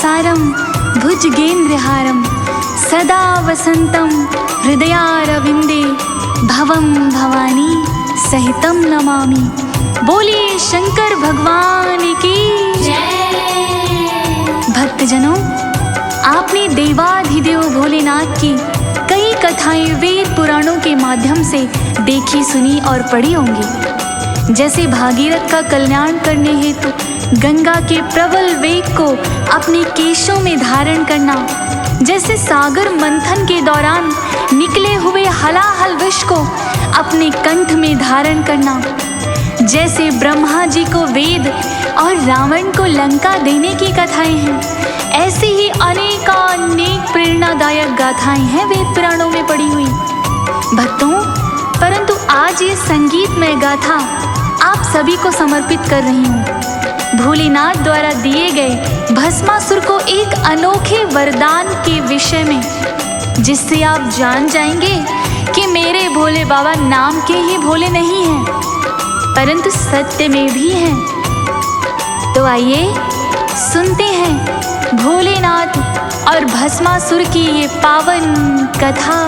सारं भुजगेन्द्रहारं सदा वसन्तं हृदयारविन्दे भवं भवानी सहितं नमामि। बोलिए शंकर भगवान की जय। भक्तजनों, आपने देवाधिदेव भोलेनाथ की कई कथाएं वेद पुराणों के माध्यम से देखी, सुनी और पढ़ी होंगी। जैसे भागीरथ का कल्याण करने हेतु गंगा के प्रबल वेग को अपने केशों में धारण करना, जैसे सागर मंथन के दौरान निकले हुए हलाहल विष को अपने कंठ में धारण करना, जैसे ब्रह्मा जी को वेद और रावण को लंका देने की कथाएं हैं, ऐसी ही अनेक प्रेरणादायक गाथाएं हैं वेद पुराणों में पड़ी हुई। भक्तों, परंतु आज ये संगीतमय गाथा आप सभी को समर्पित कर रही हूँ भोलेनाथ द्वारा दिए गए भस्मासुर को एक अनोखे वरदान के विषय में, जिससे आप जान जाएंगे कि मेरे भोले बाबा नाम के ही भोले नहीं हैं, परंतु सत्य में भी हैं। तो आइए सुनते हैं भोलेनाथ और भस्मासुर की ये पावन कथा।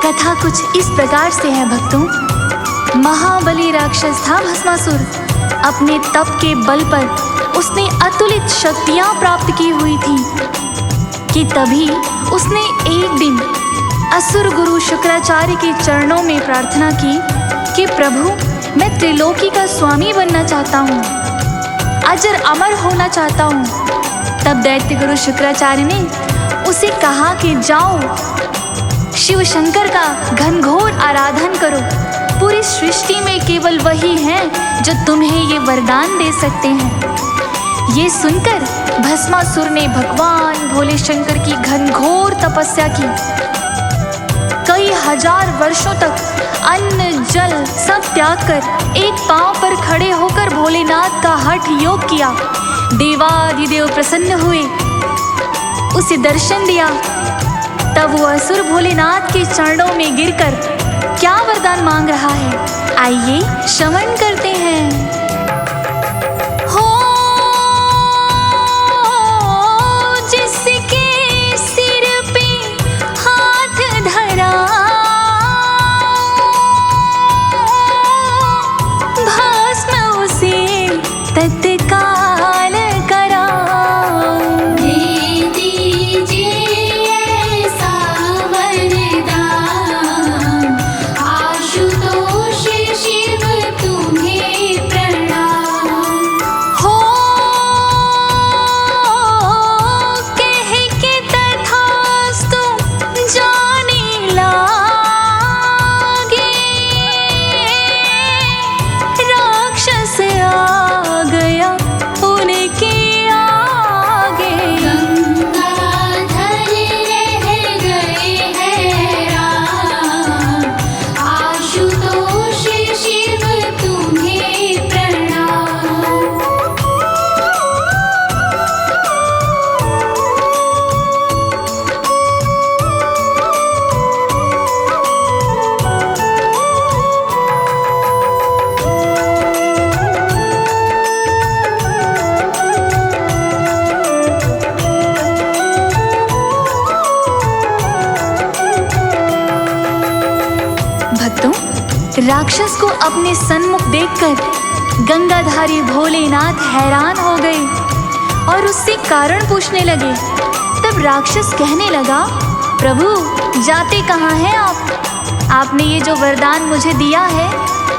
कथा कुछ इस प्रकार से है भक्तों। महाबली राक्षस था भस्मासुर। अपने तप के बल पर उसने अतुलित शक्तियां प्राप्त की हुई थी कि तभी उसने एक दिन असुर गुरु शुक्राचार्य के चरणों में प्रार्थना की कि प्रभु, मैं त्रिलोकी का स्वामी बनना चाहता हूँ, अजर अमर होना चाहता हूँ। तब दैत्य गुरु शुक्राचार्य ने उसे कहा कि जाओ शिव शंकर का घनघोर आराधन करो। पूरी सृष्टि में केवल वही हैं जो तुम्हें ये वरदान दे सकते हैं। ये सुनकर भस्मासुर ने भगवान भोले शंकर की घनघोर तपस्या की। कई हजार वर्षों तक अन्न जल सब त्याग कर एक पांव पर खड़े होकर भोलेनाथ का हठ योग किया। देवाधिदेव प्रसन्न हुए, उसे दर्शन दिया। तब वो असुर भोलेनाथ के चरणों में गिरकर क्या वरदान मांग रहा है, आइए श्रवण करते हैं। शिव तुम्हें राक्षस को अपने सन्मुख देखकर गंगाधारी भोलेनाथ हैरान हो गए और उससे कारण पूछने लगे। तब राक्षस कहने लगा, प्रभु जाते कहाँ हैं आप? आपने ये जो वरदान मुझे दिया है,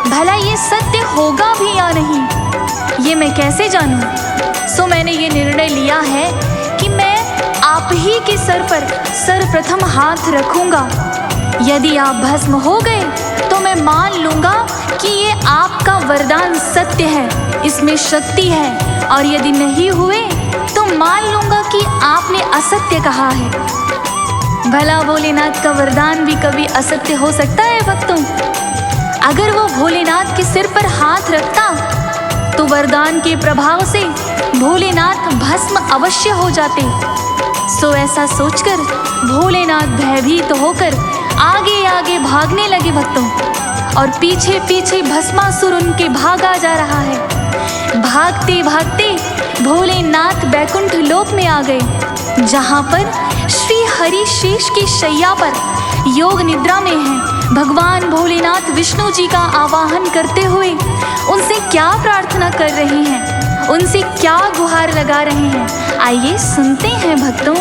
भला ये सत्य होगा भी या नहीं, ये मैं कैसे जानूं? सो मैंने ये निर्णय लिया है कि मैं आप ही के सर पर सर्वप्रथम हाथ रखूंगा। यदि आप भस्म हो गए तो मैं मान लूंगा कि ये आपका वरदान सत्य है, इसमें शक्ति है, और यदि नहीं हुए तो मान लूंगा कि आपने असत्य कहा है। भला भोलेनाथ का वरदान भी कभी असत्य हो सकता है भक्तों? अगर वो भोलेनाथ के सिर पर हाथ रखता तो वरदान के प्रभाव से भोलेनाथ भस्म अवश्य हो जाते। सो ऐसा सोचकर भोलेनाथ भयभीत होकर आगे आगे भागने लगे भक्तों, और पीछे पीछे भस्मासुर उनके भागा जा रहा है। भागते भागते भोलेनाथ बैकुंठ लोक में आ गए, जहाँ पर श्री हरि शेष की शैया पर योग निद्रा में हैं। भगवान भोलेनाथ विष्णु जी का आवाहन करते हुए उनसे क्या प्रार्थना कर रहे हैं, उनसे क्या गुहार लगा रहे हैं, आइए सुनते हैं भक्तों।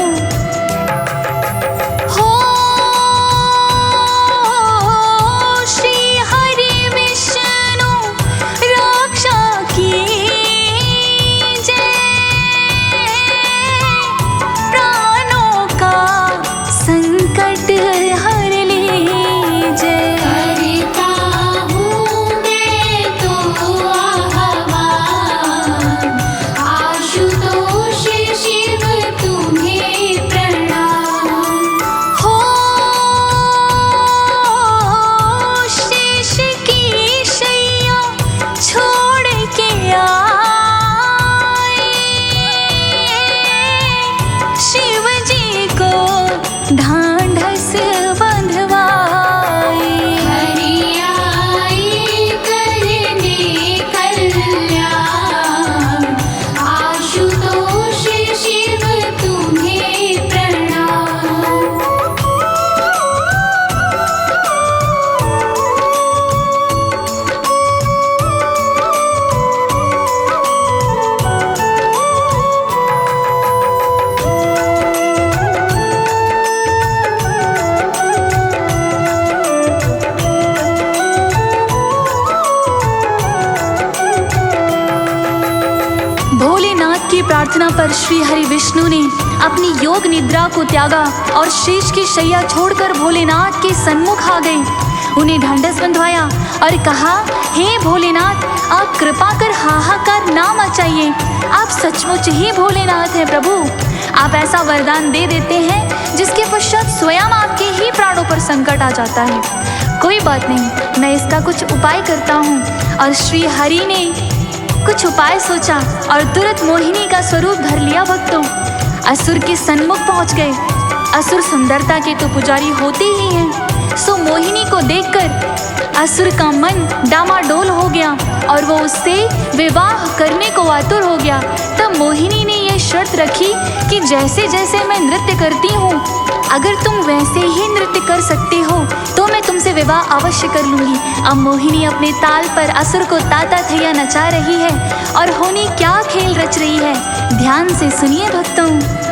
प्रार्थना पर श्री हरि विष्णु ने अपनी योग निद्रा को त्यागा और शेष की शैया छोड़कर भोलेनाथ के सन्मुख आ गए। उन्हें ढांढस बंधवाया और कहा, हे भोलेनाथ, आप कृपा कर हाहाकार ना मचाइए, आप सचमुच ही भोलेनाथ हैं प्रभु। आप ऐसा वरदान दे देते हैं जिसके पश्चात स्वयं आपके ही प्राणों पर संकट आ जाता है। कोई बात नहीं, मैं इसका कुछ उपाय करता हूँ। और श्री हरि ने कुछ उपाय सोचा और तुरंत मोहिनी का स्वरूप धर लिया। भक्तों, असुर के सन्मुख पहुंच गए। असुर सुंदरता के तो पुजारी होते ही हैं, सो मोहिनी को देखकर असुर का मन डामाडोल हो गया और वो उससे विवाह करने को आतुर हो गया। तब मोहिनी ने यह शर्त रखी कि जैसे जैसे मैं नृत्य करती हूँ, अगर तुम वैसे ही नृत्य कर सकते हो तो मैं तुमसे विवाह अवश्य कर लूंगी। अब मोहिनी अपने ताल पर असुर को ताता थैया नचा रही है और होनी क्या खेल रच रही है, ध्यान से सुनिए भक्तों।